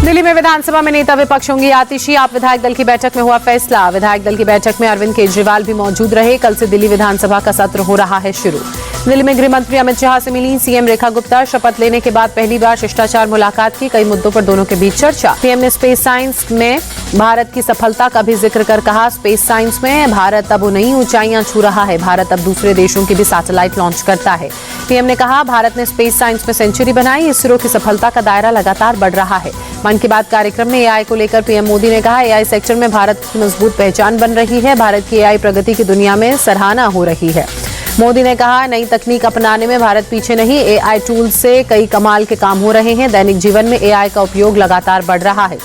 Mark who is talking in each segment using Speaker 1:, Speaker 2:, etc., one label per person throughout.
Speaker 1: दिल्ली में विधानसभा में नेता विपक्ष होंगी आतिशी। आप विधायक दल की बैठक में हुआ फैसला। विधायक दल की बैठक में अरविंद केजरीवाल भी मौजूद रहे। कल से दिल्ली विधानसभा का सत्र हो रहा है शुरू। दिल्ली में गृह मंत्री अमित शाह से मिली सीएम रेखा गुप्ता। शपथ लेने के बाद पहली बार शिष्टाचार मुलाकात की। कई मुद्दों पर दोनों के बीच चर्चा। पीएम ने स्पेस साइंस में भारत की सफलता का भी जिक्र कर कहा, स्पेस साइंस में भारत अब नई ऊंचाइयां छू रहा है। भारत अब दूसरे देशों की भी सैटेलाइट लॉन्च करता है। पीएम ने कहा, भारत ने स्पेस साइंस में सेंचुरी बनाई। इसरो की सफलता का दायरा लगातार बढ़ रहा है। मन की बात कार्यक्रम में एआई को लेकर पीएम मोदी ने कहा, एआई सेक्टर में भारत की मजबूत पहचान बन रही है। भारत की एआई प्रगति की दुनिया में सराहना हो रही है। मोदी ने कहा, नई तकनीक अपनाने में भारत पीछे नहीं। एआई टूल से कई कमाल के काम हो रहे हैं। दैनिक जीवन में एआई का उपयोग लगातार बढ़ रहा है।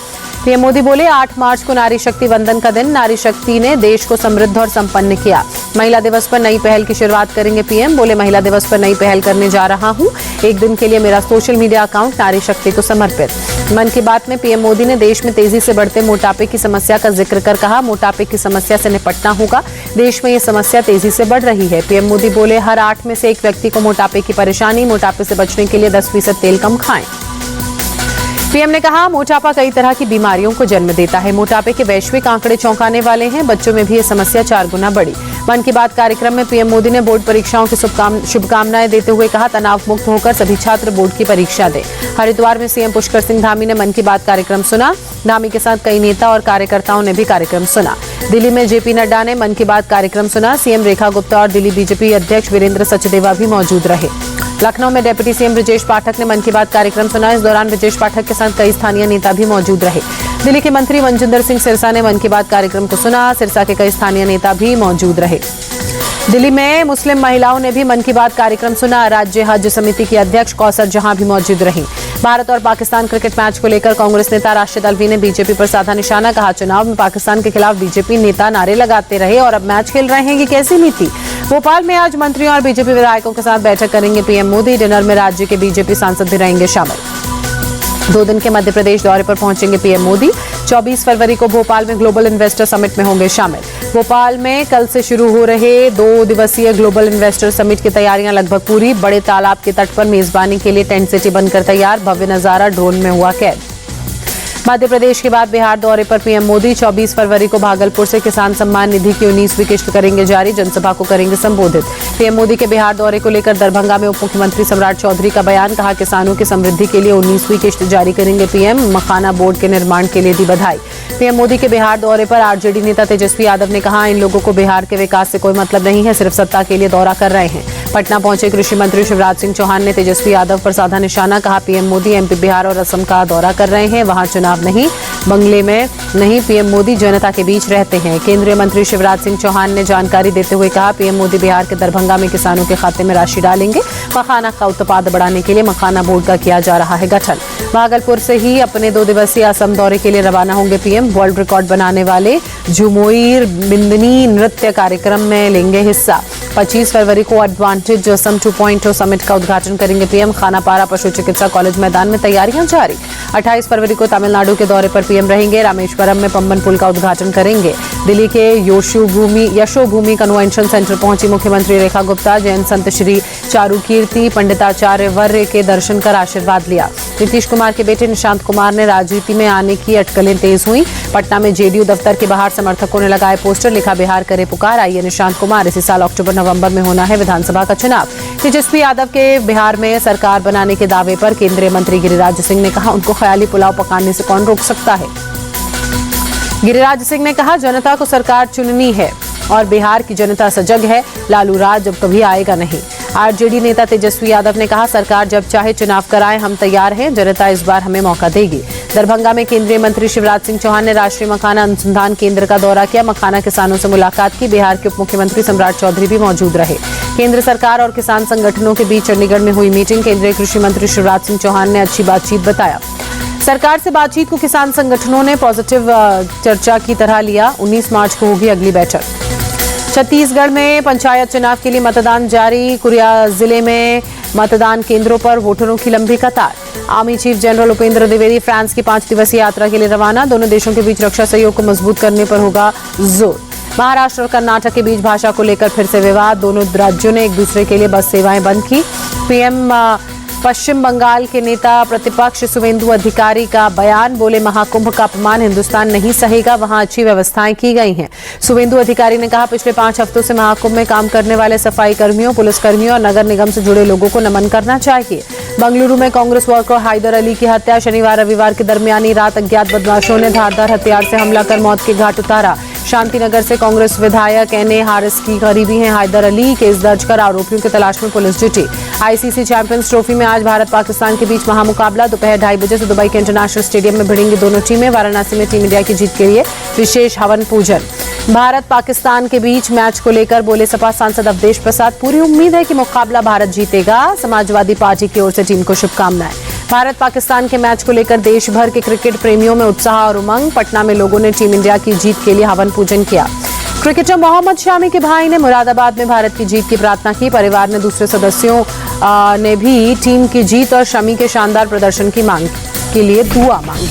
Speaker 1: पीएम मोदी बोले, 8 मार्च को नारी शक्ति वंदन का दिन। नारी शक्ति ने देश को समृद्ध और संपन्न किया। महिला दिवस पर नई पहल की शुरुआत करेंगे पीएम। बोले, महिला दिवस पर नई पहल करने जा रहा हूं। एक दिन के लिए मेरा सोशल मीडिया अकाउंट नारी शक्ति को समर्पित। मन की बात में पीएम मोदी ने देश में तेजी से बढ़ते मोटापे की समस्या का जिक्र कर कहा, मोटापे की समस्या से निपटना होगा। देश में ये समस्या तेजी से बढ़ रही है। पीएम मोदी बोले, हर 8 में से एक व्यक्ति को मोटापे की परेशानी। मोटापे से बचने के लिए 10% तेल कम खाएं। पीएम ने कहा, मोटापा कई तरह की बीमारियों को जन्म देता है। मोटापे के वैश्विक आंकड़े चौंकाने वाले हैं। बच्चों में भी ये समस्या 4 गुना बढ़ी। मन की बात कार्यक्रम में पीएम मोदी ने बोर्ड परीक्षाओं की शुभकामनाएं देते हुए कहा, तनाव मुक्त होकर सभी छात्र बोर्ड की परीक्षा दें। हरिद्वार में सीएम पुष्कर सिंह धामी ने मन की बात कार्यक्रम सुना। धामी के साथ कई नेता और कार्यकर्ताओं ने भी कार्यक्रम सुना। दिल्ली में जेपी नड्डा ने मन की बात कार्यक्रम सुना। सीएम रेखा गुप्ता और दिल्ली बीजेपी अध्यक्ष वीरेंद्र सचदेवा भी मौजूद रहे। लखनऊ में डिप्टी सीएम ब्रजेश पाठक ने मन की बात कार्यक्रम सुना। इस दौरान ब्रजेश पाठक के साथ कई स्थानीय नेता भी मौजूद रहे। दिल्ली के मंत्री मनजिंदर सिंह सिरसा ने मन की बात कार्यक्रम को सुना। सिरसा के कई स्थानीय नेता भी मौजूद रहे। दिल्ली में मुस्लिम महिलाओं ने भी मन की बात कार्यक्रम सुना। राज्य हज समिति की अध्यक्ष कौसर जहां भी मौजूद रहीं। भारत और पाकिस्तान क्रिकेट मैच को लेकर कांग्रेस नेता राशिद अल्वी ने बीजेपी पर साधा निशाना। कहा, चुनाव में पाकिस्तान के खिलाफ बीजेपी नेता नारे लगाते रहे और अब मैच खेल रहे हैं, ये कैसी नीति। भोपाल में आज मंत्रियों और बीजेपी विधायकों के साथ बैठक करेंगे पीएम मोदी। डिनर में राज्य के बीजेपी सांसद भी रहेंगे शामिल। 2 दिन के मध्य प्रदेश दौरे पर पहुंचेंगे पीएम मोदी। 24 फरवरी को भोपाल में ग्लोबल इन्वेस्टर समिट में होंगे शामिल। भोपाल में कल से शुरू हो रहे 2 दिवसीय ग्लोबल इन्वेस्टर समिट की तैयारियां लगभग पूरी। बड़े तालाब के तट पर मेजबानी के लिए टेंट सिटी बनकर तैयार। भव्य नजारा ड्रोन में हुआ कैद। मध्य प्रदेश के बाद बिहार दौरे पर पीएम मोदी। 24 फरवरी को भागलपुर से किसान सम्मान निधि की 19वीं किश्त करेंगे जारी। जनसभा को करेंगे संबोधित। पीएम मोदी के बिहार दौरे को लेकर दरभंगा में उप मुख्यमंत्री सम्राट चौधरी का बयान। कहा, किसानों की समृद्धि के लिए 19वीं किश्त जारी करेंगे पीएम। मखाना बोर्ड के निर्माण के लिए दी बधाई। पीएम मोदी के बिहार दौरे पर आरजेडी नेता तेजस्वी यादव ने कहा, इन लोगों को बिहार के विकास से कोई मतलब नहीं है, सिर्फ सत्ता के लिए दौरा कर रहे हैं। पटना पहुंचे कृषि मंत्री शिवराज सिंह चौहान ने तेजस्वी यादव पर साधा निशाना। कहा, पीएम मोदी एमपी, बिहार और असम का दौरा कर रहे हैं, वहां चुनाव नहीं, बंगले में नहीं। पीएम मोदी जनता के बीच रहते हैं। केंद्रीय मंत्री शिवराज सिंह चौहान ने जानकारी देते हुए कहा, पीएम मोदी बिहार के दरभंगा में किसानों के खाते में राशि डालेंगे। मखाना का उत्पादन बढ़ाने के लिए मखाना बोर्ड का किया जा रहा है गठन। भागलपुर से ही अपने 2 दिवसीय असम दौरे के लिए रवाना होंगे पीएम। वर्ल्ड रिकॉर्ड बनाने वाले झुमोइर बिंदनी नृत्य कार्यक्रम में लेंगे हिस्सा। 25 फरवरी को एडवांटेज असम 2.0 समिट का उद्घाटन करेंगे पीएम। खानापारा पशु चिकित्सा कॉलेज मैदान में तैयारियां जारी। 28 फरवरी को तमिलनाडु के दौरे पर पीएम रहेंगे। रामेश्वरम में पंबन पुल का उद्घाटन करेंगे। दिल्ली के यशोभूमि कन्वेंशन सेंटर पहुंची मुख्यमंत्री रेखा गुप्ता। जैन संत श्री चारुकीर्ति पंडिताचार्य वर्य के दर्शन कर आशीर्वाद लिया। नीतीश कुमार के बेटे निशांत कुमार ने राजनीति में आने की अटकलें तेज हुई। पटना में जेडीयू दफ्तर के बाहर समर्थकों ने लगाए पोस्टर, लिखा, बिहार करे पुकार, आइए निशांत कुमार। इसी साल अक्टूबर नवंबर में होना है विधानसभा का चुनाव। तेजस्वी यादव के बिहार में सरकार बनाने के दावे पर केंद्रीय मंत्री गिरिराज सिंह ने कहा, उनको ख्याली पुलाव पकाने से कौन रोक सकता है। गिरिराज सिंह ने कहा, जनता को सरकार चुननी है और बिहार की जनता सजग है। लालू राज अब कभी आएगा नहीं। आरजेडी नेता तेजस्वी यादव ने कहा, सरकार जब चाहे चुनाव कराए, हम तैयार हैं। जनता इस बार हमें मौका देगी। दरभंगा में केंद्रीय मंत्री शिवराज सिंह चौहान ने राष्ट्रीय मखाना अनुसंधान केंद्र का दौरा किया। मखाना किसानों से मुलाकात की। बिहार के उप मुख्यमंत्री सम्राट चौधरी भी मौजूद रहे। केंद्र सरकार और किसान संगठनों के बीच चंडीगढ़ में हुई मीटिंग। केंद्रीय कृषि मंत्री शिवराज सिंह चौहान ने अच्छी बातचीत बताया। सरकार से बातचीत को किसान संगठनों ने पॉजिटिव चर्चा की तरह लिया। 19 मार्च को होगी अगली बैठक। छत्तीसगढ़ में पंचायत चुनाव के लिए मतदान जारी। कुरिया जिले में मतदान केंद्रों पर वोटरों की लंबी कतार। Army chief general Upendra Dwivedi France की 5 दिवसीय यात्रा के लिए रवाना। दोनों देशों के बीच रक्षा सहयोग को मजबूत करने पर होगा जोर। महाराष्ट्र और कर्नाटक के बीच भाषा को लेकर फिर से विवाद। दोनों राज्यों ने एक दूसरे के लिए बस सेवाएं बंद की। पीएम पश्चिम बंगाल के नेता प्रतिपक्ष शुवेंदु अधिकारी का बयान, बोले महाकुंभ का अपमान हिंदुस्तान नहीं सहेगा, वहां अच्छी व्यवस्थाएं की गई हैं। शुवेंदु अधिकारी ने कहा, पिछले 5 हफ्तों से महाकुंभ में काम करने वाले सफाई कर्मियों, पुलिसकर्मियों और नगर निगम से जुड़े लोगों को नमन करना चाहिए। बंगलुरु में कांग्रेस वर्कर हैदर अली की हत्या, शनिवार रविवार की दरमियानी रात अज्ञात बदमाशों ने धारदार हथियार से हमला कर मौत के घाट उतारा। शांतिनगर से कांग्रेस विधायक एनए हारिस की करीबी हैं हैदर अली, केस दर्ज कर आरोपियों की तलाश में पुलिस जुटी। आईसीसी चैंपियंस ट्रॉफी में आज भारत पाकिस्तान के बीच महामुकाबला, दोपहर 2:30 बजे से दुबई के इंटरनेशनल स्टेडियम में भिड़ेंगी दोनों टीमें। वाराणसी में टीम इंडिया की जीत के लिए विशेष हवन पूजन। भारत पाकिस्तान के बीच मैच को लेकर बोले सपा सांसद अवधेश प्रसाद, पूरी उम्मीद है कि मुकाबला भारत जीतेगा। समाजवादी पार्टी की ओर से टीम को शुभकामनाएं। भारत पाकिस्तान के मैच को लेकर देश भर के क्रिकेट प्रेमियों में उत्साह और उमंग। पटना में लोगों ने टीम इंडिया की जीत के लिए हवन पूजन किया। क्रिकेटर मोहम्मद शामी के भाई ने मुरादाबाद में भारत की जीत की प्रार्थना की। परिवार ने दूसरे सदस्यों ने भी टीम की जीत और शमी के शानदार प्रदर्शन की मांग के लिए दुआ मांगी।